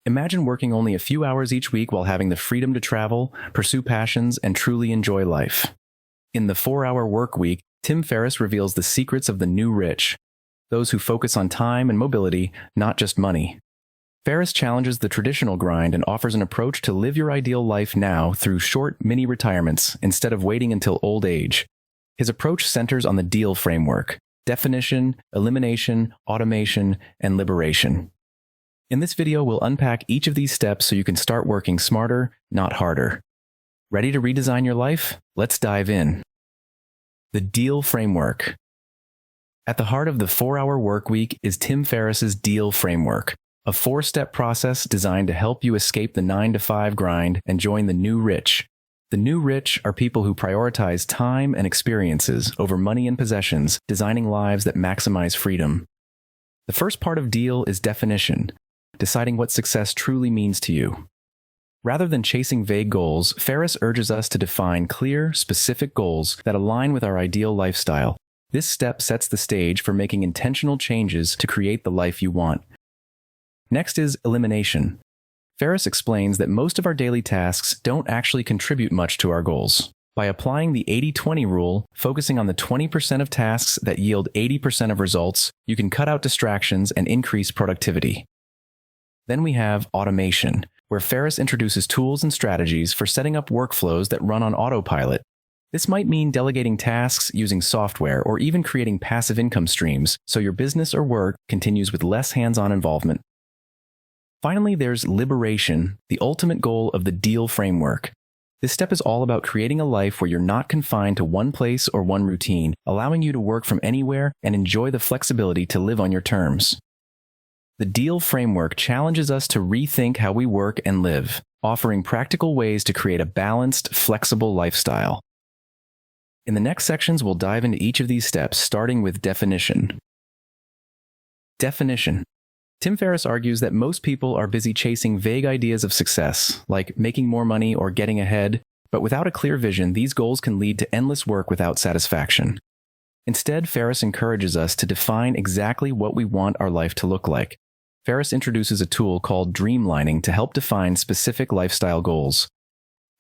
Imagine working only a few hours each week while having the freedom to travel, pursue passions, and truly enjoy life. In the 4-Hour Workweek, Tim Ferriss reveals the secrets of the new rich, those who focus on time and mobility, not just money. Ferriss challenges the traditional grind and offers an approach to live your ideal life now through short, mini-retirements instead of waiting until old age. His approach centers on the DEAL framework: definition, elimination, automation, and liberation. In this video, we'll unpack each of these steps so you can start working smarter, not harder. Ready to redesign your life? Let's dive in. The DEAL framework. At the heart of the 4-Hour Workweek is Tim Ferriss's DEAL framework, a 4-step process designed to help you escape the 9-to-5 grind and join the new rich. The new rich are people who prioritize time and experiences over money and possessions, designing lives that maximize freedom. The first part of DEAL is definition, deciding what success truly means to you. Rather than chasing vague goals, Ferriss urges us to define clear, specific goals that align with our ideal lifestyle. This step sets the stage for making intentional changes to create the life you want. Next is elimination. Ferriss explains that most of our daily tasks don't actually contribute much to our goals. By applying the 80-20 rule, focusing on the 20% of tasks that yield 80% of results, you can cut out distractions and increase productivity. Then we have automation, where Ferriss introduces tools and strategies for setting up workflows that run on autopilot. This might mean delegating tasks using software or even creating passive income streams so your business or work continues with less hands-on involvement. Finally, there's liberation, the ultimate goal of the DEAL framework. This step is all about creating a life where you're not confined to one place or one routine, allowing you to work from anywhere and enjoy the flexibility to live on your terms. The DEAL framework challenges us to rethink how we work and live, offering practical ways to create a balanced, flexible lifestyle. In the next sections, we'll dive into each of these steps, starting with definition. Definition. Tim Ferriss argues that most people are busy chasing vague ideas of success, like making more money or getting ahead, but without a clear vision, these goals can lead to endless work without satisfaction. Instead, Ferriss encourages us to define exactly what we want our life to look like. Ferriss introduces a tool called dreamlining to help define specific lifestyle goals.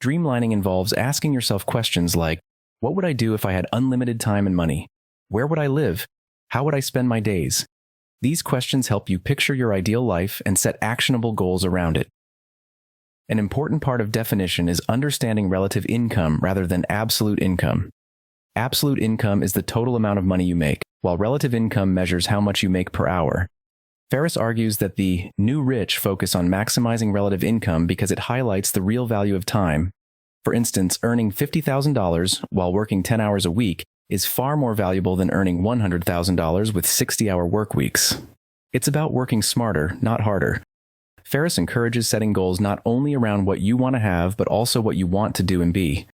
Dreamlining involves asking yourself questions like, what would I do if I had unlimited time and money? Where would I live? How would I spend my days? These questions help you picture your ideal life and set actionable goals around it. An important part of definition is understanding relative income rather than absolute income. Absolute income is the total amount of money you make, while relative income measures how much you make per hour. Ferriss argues that the new rich focus on maximizing relative income because it highlights the real value of time. For instance, earning $50,000 while working 10 hours a week is far more valuable than earning $100,000 with 60-hour work weeks. It's about working smarter, not harder. Ferriss encourages setting goals not only around what you want to have, but also what you want to do and be.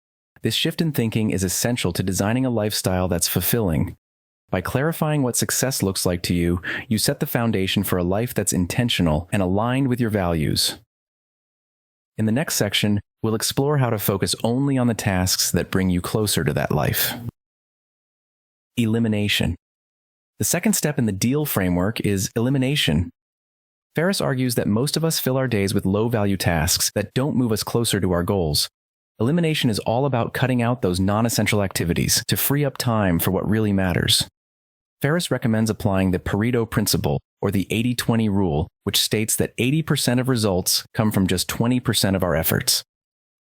This shift in thinking is essential to designing a lifestyle that's fulfilling. By clarifying what success looks like to you, you set the foundation for a life that's intentional and aligned with your values. In the next section, we'll explore how to focus only on the tasks that bring you closer to that life. Elimination. The second step in the DEAL framework is elimination. Ferriss argues that most of us fill our days with low-value tasks that don't move us closer to our goals. Elimination is all about cutting out those non-essential activities to free up time for what really matters. Ferriss recommends applying the Pareto principle, or the 80-20 rule, which states that 80% of results come from just 20% of our efforts.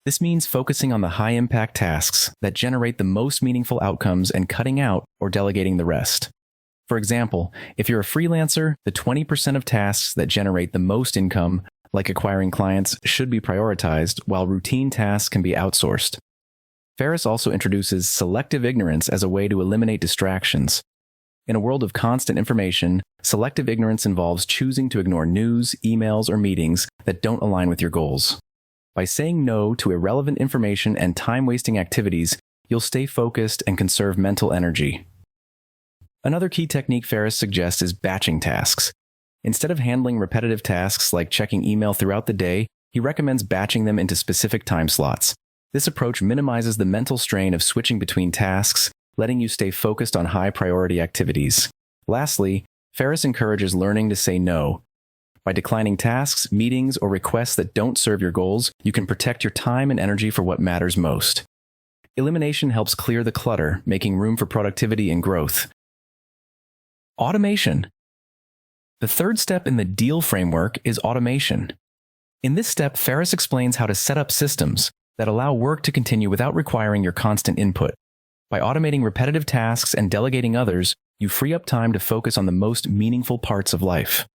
This means focusing on the high-impact tasks that generate the most meaningful outcomes and cutting out or delegating the rest. For example, if you're a freelancer, the 20% of tasks that generate the most income, like acquiring clients, should be prioritized, while routine tasks can be outsourced. Ferriss also introduces selective ignorance as a way to eliminate distractions. In a world of constant information, selective ignorance involves choosing to ignore news, emails, or meetings that don't align with your goals. By saying no to irrelevant information and time-wasting activities, you'll stay focused and conserve mental energy. Another key technique Ferriss suggests is batching tasks. Instead of handling repetitive tasks like checking email throughout the day, he recommends batching them into specific time slots. This approach minimizes the mental strain of switching between tasks, letting you stay focused on high-priority activities. Lastly, Ferriss encourages learning to say no. By declining tasks, meetings, or requests that don't serve your goals, you can protect your time and energy for what matters most. Elimination helps clear the clutter, making room for productivity and growth. Automation. The third step in the DEAL framework is automation. In this step, Ferriss explains how to set up systems that allow work to continue without requiring your constant input. By automating repetitive tasks and delegating others, you free up time to focus on the most meaningful parts of life.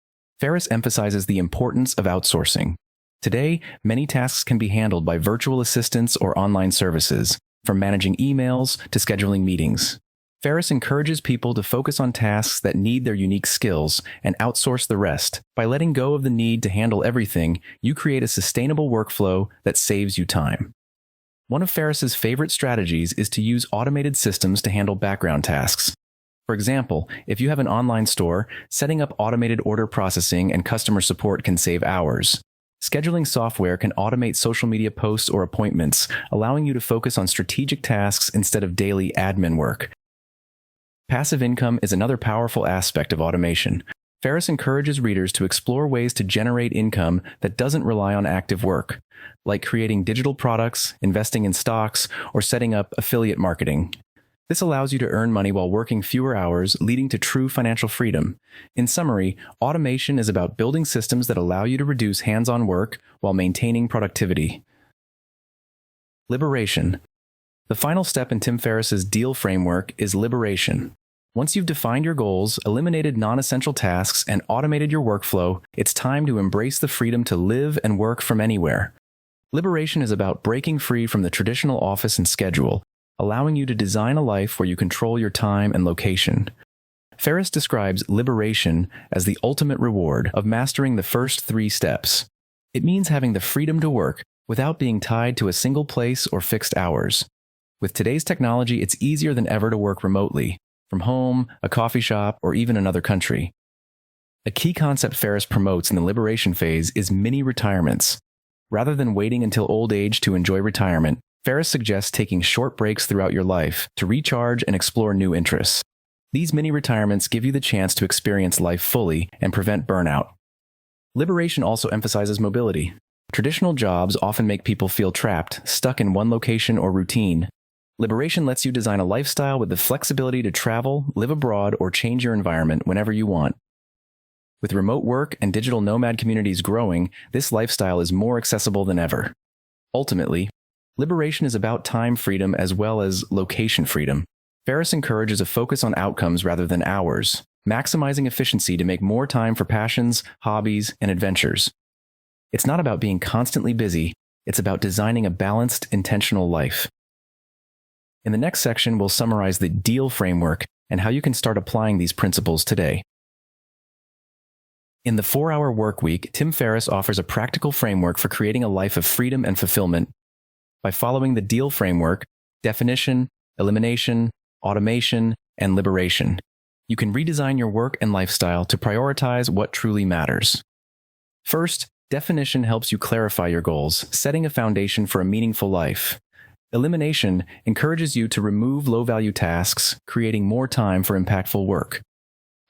Ferriss emphasizes the importance of outsourcing. Today, many tasks can be handled by virtual assistants or online services, from managing emails to scheduling meetings. Ferriss encourages people to focus on tasks that need their unique skills and outsource the rest. By letting go of the need to handle everything, you create a sustainable workflow that saves you time. One of Ferriss's favorite strategies is to use automated systems to handle background tasks. For example, if you have an online store, setting up automated order processing and customer support can save hours. Scheduling software can automate social media posts or appointments, allowing you to focus on strategic tasks instead of daily admin work. Passive income is another powerful aspect of automation. Ferriss encourages readers to explore ways to generate income that doesn't rely on active work, like creating digital products, investing in stocks, or setting up affiliate marketing. This allows you to earn money while working fewer hours, leading to true financial freedom. In summary, automation is about building systems that allow you to reduce hands-on work while maintaining productivity. Liberation. The final step in Tim Ferriss's DEAL framework is liberation. Once you've defined your goals, eliminated non-essential tasks, and automated your workflow, it's time to embrace the freedom to live and work from anywhere. Liberation is about breaking free from the traditional office and schedule, allowing you to design a life where you control your time and location. Ferriss describes liberation as the ultimate reward of mastering the first 3 steps. It means having the freedom to work without being tied to a single place or fixed hours. With today's technology, it's easier than ever to work remotely, from home, a coffee shop, or even another country. A key concept Ferriss promotes in the liberation phase is mini retirements. Rather than waiting until old age to enjoy retirement, Ferriss suggests taking short breaks throughout your life to recharge and explore new interests. These mini retirements give you the chance to experience life fully and prevent burnout. Liberation also emphasizes mobility. Traditional jobs often make people feel trapped, stuck in one location or routine. Liberation lets you design a lifestyle with the flexibility to travel, live abroad, or change your environment whenever you want. With remote work and digital nomad communities growing, this lifestyle is more accessible than ever. Ultimately, liberation is about time freedom as well as location freedom. Ferriss encourages a focus on outcomes rather than hours, maximizing efficiency to make more time for passions, hobbies, and adventures. It's not about being constantly busy, it's about designing a balanced, intentional life. In the next section, we'll summarize the DEAL framework and how you can start applying these principles today. In the 4-Hour Workweek, Tim Ferriss offers a practical framework for creating a life of freedom and fulfillment. By following the DEAL framework, definition, elimination, automation, and liberation, you can redesign your work and lifestyle to prioritize what truly matters. First, definition helps you clarify your goals, setting a foundation for a meaningful life. Elimination encourages you to remove low-value tasks, creating more time for impactful work.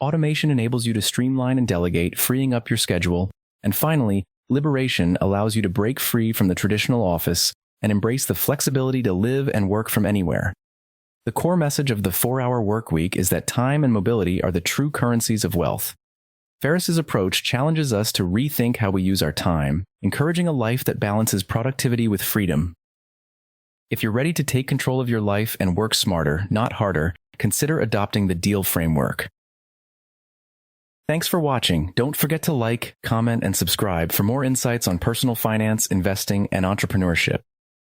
Automation enables you to streamline and delegate, freeing up your schedule. And finally, liberation allows you to break free from the traditional office and embrace the flexibility to live and work from anywhere. The core message of the 4-Hour Workweek is that time and mobility are the true currencies of wealth. Ferriss's approach challenges us to rethink how we use our time, encouraging a life that balances productivity with freedom. If you're ready to take control of your life and work smarter, not harder, consider adopting the DEAL framework. Thanks for watching. Don't forget to like, comment, and subscribe for more insights on personal finance, investing, and entrepreneurship.